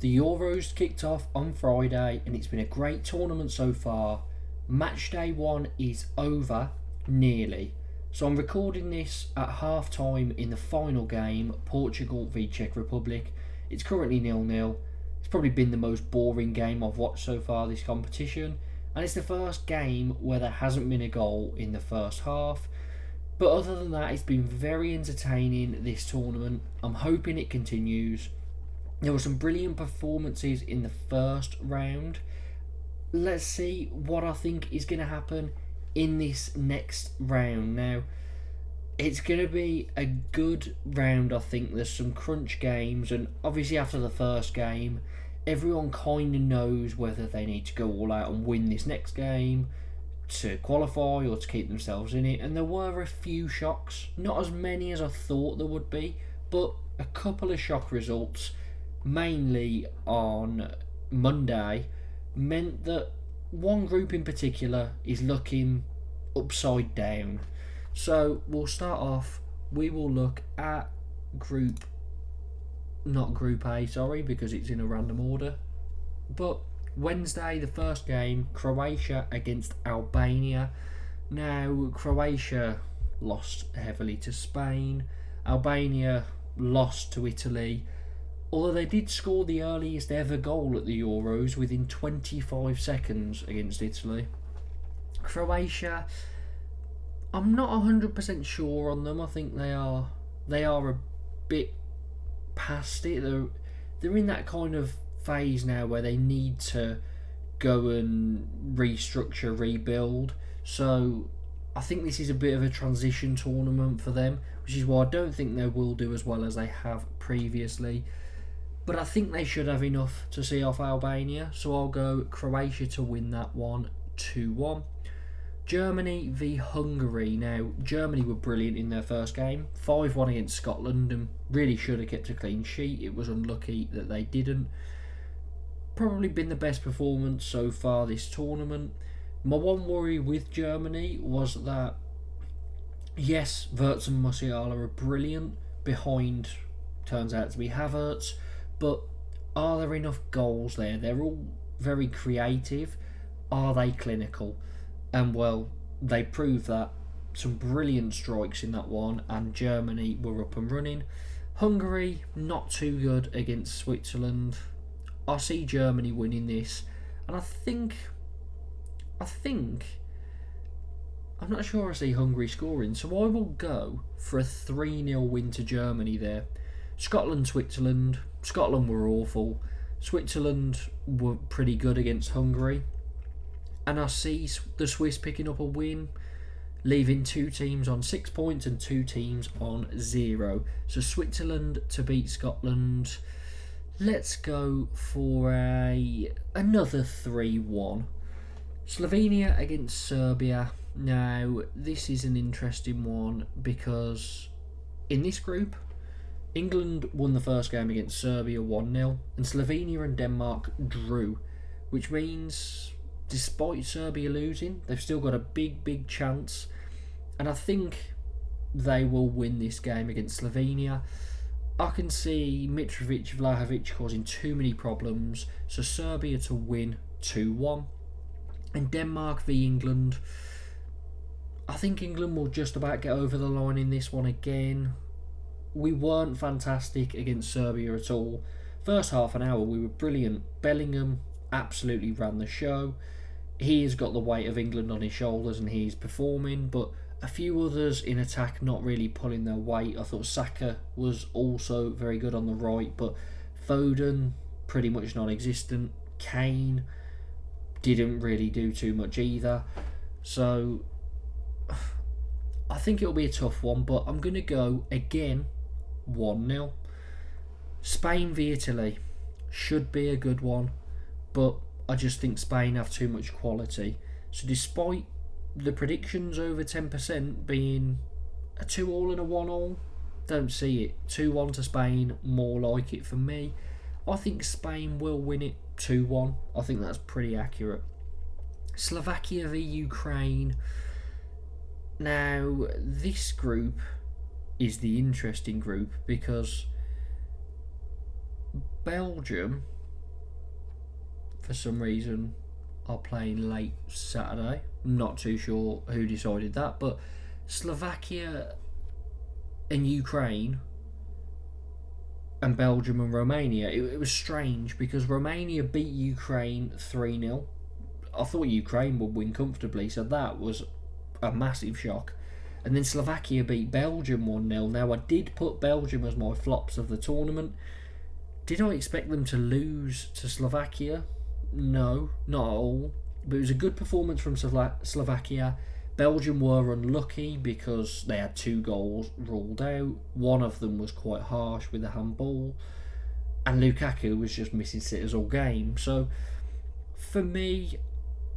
The Euros kicked off on Friday and it's been a great tournament so far. Match day 1 is over, nearly. So I'm recording this at half time in the final game, Portugal v Czech Republic. It's currently 0-0. It's probably been the most boring game I've watched so far this competition. And it's the first game where there hasn't been a goal in the first half. But other than that, it's been very entertaining this tournament. I'm hoping it continues. There were some brilliant performances in the first round. Let's see what I think is going to happen in this next round. Now, it's going to be a good round, I think. There's some crunch games, and obviously after the first game, everyone kind of knows whether they need to go all out and win this next game to qualify or to keep themselves in it. And there were a few shocks, not as many as I thought there would be, but a couple of shock results, mainly on Monday, meant that one group in particular is looking upside down. So we'll start off, we will look at not Group A, sorry, because it's in a random order. But Wednesday, the first game, Croatia against Albania. Now, Croatia lost heavily to Spain. Albania lost to Italy. Although they did score the earliest ever goal at the Euros within 25 seconds against Italy. Croatia, I'm not 100% sure on them. I think they are a bit past it. They're in that kind of phase now where they need to go and restructure, rebuild. So I think this is a bit of a transition tournament for them, which is why I don't think they will do as well as they have previously. But I think they should have enough to see off Albania, so I'll go Croatia to win that one 2-1. Germany v Hungary. Now, Germany were brilliant in their first game, 5-1 against Scotland, and really should have kept a clean sheet. It was unlucky that they didn't. Probably been the best performance so far this tournament. My one worry with Germany was that, yes, Wirtz and Musiala are brilliant behind, turns out to be Havertz, but are there enough goals there? They're all very creative. Are they clinical? And well, they proved that. Some brilliant strikes in that one, and Germany were up and running. Hungary, not too good against Switzerland. I see Germany winning this, and I think I'm not sure I see Hungary scoring, so I will go for a 3-0 win to Germany there. Scotland, Switzerland. Scotland were awful. Switzerland were pretty good against Hungary. And I see the Swiss picking up a win, leaving 2 teams on 6 points and 2 teams on 0. So Switzerland to beat Scotland. Let's go for another 3-1. Slovenia against Serbia. Now, this is an interesting one because in this group, England won the first game against Serbia 1-0, and Slovenia and Denmark drew, which means despite Serbia losing, they've still got a big chance, and I think they will win this game against Slovenia. I can see Mitrovic, Vlahovic causing too many problems, so Serbia to win 2-1. And Denmark v England, I think England will just about get over the line in this one again. We weren't fantastic against Serbia at all. First half an hour we were brilliant. Bellingham absolutely ran the show. He has got the weight of England on his shoulders and he's performing, but a few others in attack not really pulling their weight. I thought Saka was also very good on the right, but Foden pretty much non-existent. Kane didn't really do too much either. So I think it'll be a tough one, but I'm going to go again 1-0. Spain v Italy should be a good one, but I just think Spain have too much quality. So despite the predictions over 10% being a 2-all and a 1-all, don't see it. 2-1 to Spain, more like it for me. I think Spain will win it 2-1. I think that's pretty accurate. Slovakia v Ukraine. Now, this group is the interesting group because Belgium for some reason, are playing late Saturday. I'm not too sure who decided that, but Slovakia and Ukraine and Belgium and Romania, it was strange because Romania beat Ukraine 3-0. I thought Ukraine would win comfortably, so that was a massive shock. And then Slovakia beat Belgium 1-0. Now, I did put Belgium as my flops of the tournament. Did I expect them to lose to Slovakia? No, not at all. But it was a good performance from Slovakia. Belgium were unlucky because they had 2 goals ruled out. One of them was quite harsh with a handball. And Lukaku was just missing sitters all game. So, for me,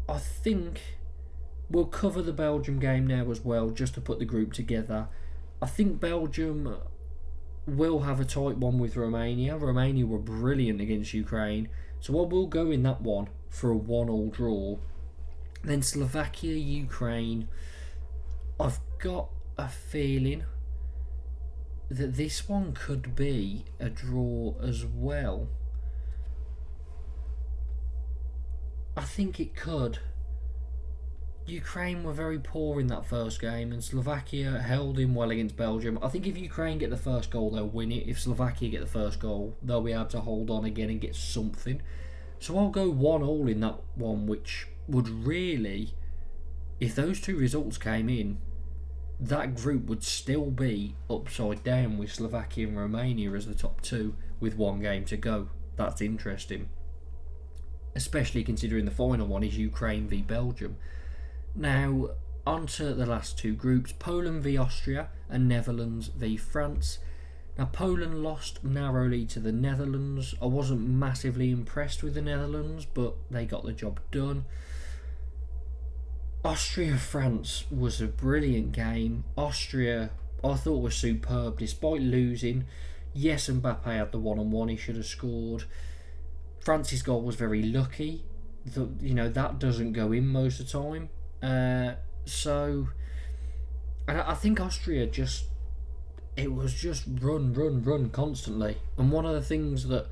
I think we'll cover the Belgium game now as well, just to put the group together. I think Belgium will have a tight one with Romania. Romania were brilliant against Ukraine. So I will go in that one for a 1-1 draw. Then Slovakia, Ukraine. I've got a feeling that this one could be a draw as well. I think it could. Ukraine were very poor in that first game, and Slovakia held in well against Belgium. I think if Ukraine get the first goal, they'll win it. If Slovakia get the first goal, they'll be able to hold on again and get something. So I'll go 1-1 in that one, which would really, if those 2 results came in, that group would still be upside down with Slovakia and Romania as the top 2 with 1 game to go. That's interesting, especially considering the final one is Ukraine v Belgium. Now, on to the last 2 groups, Poland v Austria and Netherlands v France. Now, Poland lost narrowly to the Netherlands. I wasn't massively impressed with the Netherlands, but they got the job done. Austria-France was a brilliant game. Austria, I thought, was superb despite losing. Yes, Mbappe had the 1-on-1, he should have scored. France's goal was very lucky. That doesn't go in most of the time. And I think Austria it was just run constantly. And one of the things that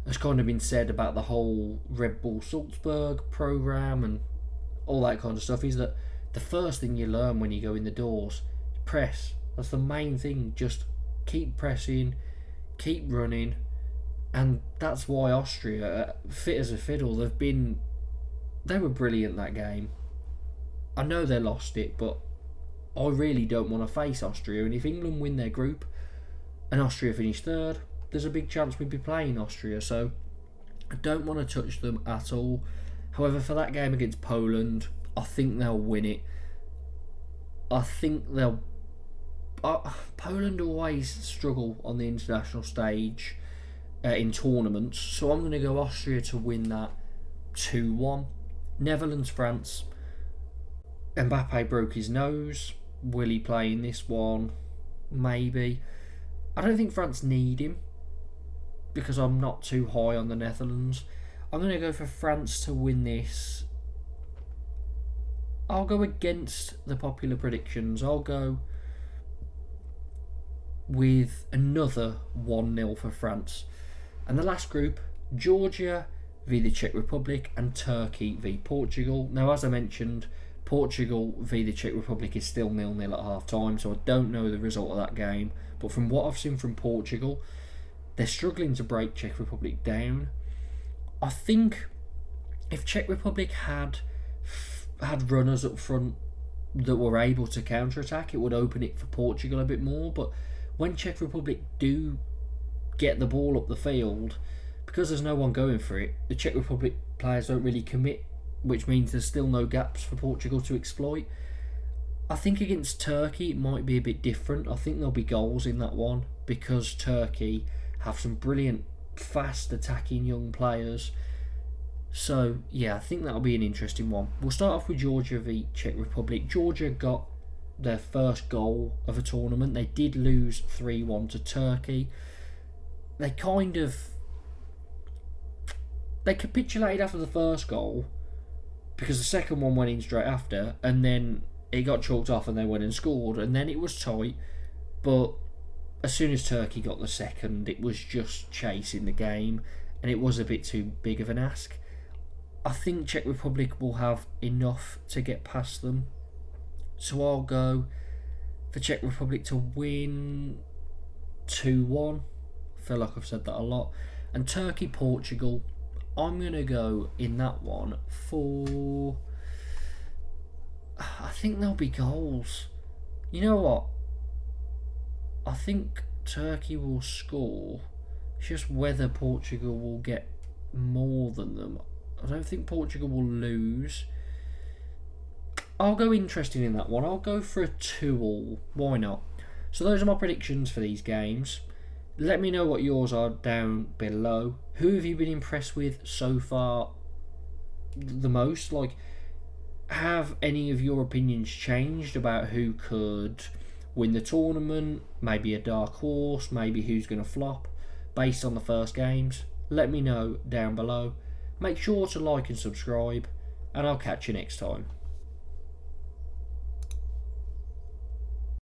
has kind of been said about the whole Red Bull Salzburg programme and all that kind of stuff is that the first thing you learn when you go in the doors, press. That's the main thing. Just keep pressing, keep running. And that's why Austria, fit as a fiddle, they were brilliant that game. I know they lost it, but I really don't want to face Austria. And if England win their group and Austria finish 3rd, there's a big chance we'd be playing Austria. So I don't want to touch them at all. However, for that game against Poland, I think they'll win it. I think they'll... Poland always struggle on the international stage in tournaments, so I'm going to go Austria to win that 2-1. Netherlands, France. Mbappe broke his nose. Will he play in this one? Maybe. I don't think France need him because I'm not too high on the Netherlands. I'm going to go for France to win this. I'll go against the popular predictions. I'll go with another 1-0 for France. And the last group, Georgia v the Czech Republic and Turkey v Portugal. Now, as I mentioned, Portugal v the Czech Republic is still 0-0 at half time, so I don't know the result of that game. But from what I've seen from Portugal, they're struggling to break Czech Republic down. I think if Czech Republic had runners up front that were able to counter-attack, it would open it for Portugal a bit more. But when Czech Republic do get the ball up the field, because there's no one going for it, the Czech Republic players don't really commit, which means there's still no gaps for Portugal to exploit. I think against Turkey it might be a bit different. I think there'll be goals in that one because Turkey have some brilliant, fast attacking young players. So yeah, I think that'll be an interesting one. We'll start off with Georgia v Czech Republic. Georgia got their first goal of a tournament. They did lose 3-1 to Turkey. They capitulated after the first goal because the second one went in straight after, and then it got chalked off and they went and scored, and then it was tight. But as soon as Turkey got the second, it was just chasing the game, and it was a bit too big of an ask. I think Czech Republic will have enough to get past them. So I'll go for Czech Republic to win 2-1. I feel like I've said that a lot. And Turkey, Portugal, I'm going to go in that one for... I think there'll be goals. You know what? I think Turkey will score. It's just whether Portugal will get more than them. I don't think Portugal will lose. I'll go interesting in that one. I'll go for a 2-2. Why not? So those are my predictions for these games. Let me know what yours are down below. Who have you been impressed with so far the most? Like, have any of your opinions changed about who could win the tournament? Maybe a dark horse, maybe who's going to flop based on the first games? Let me know down below. Make sure to like and subscribe, and I'll catch you next time.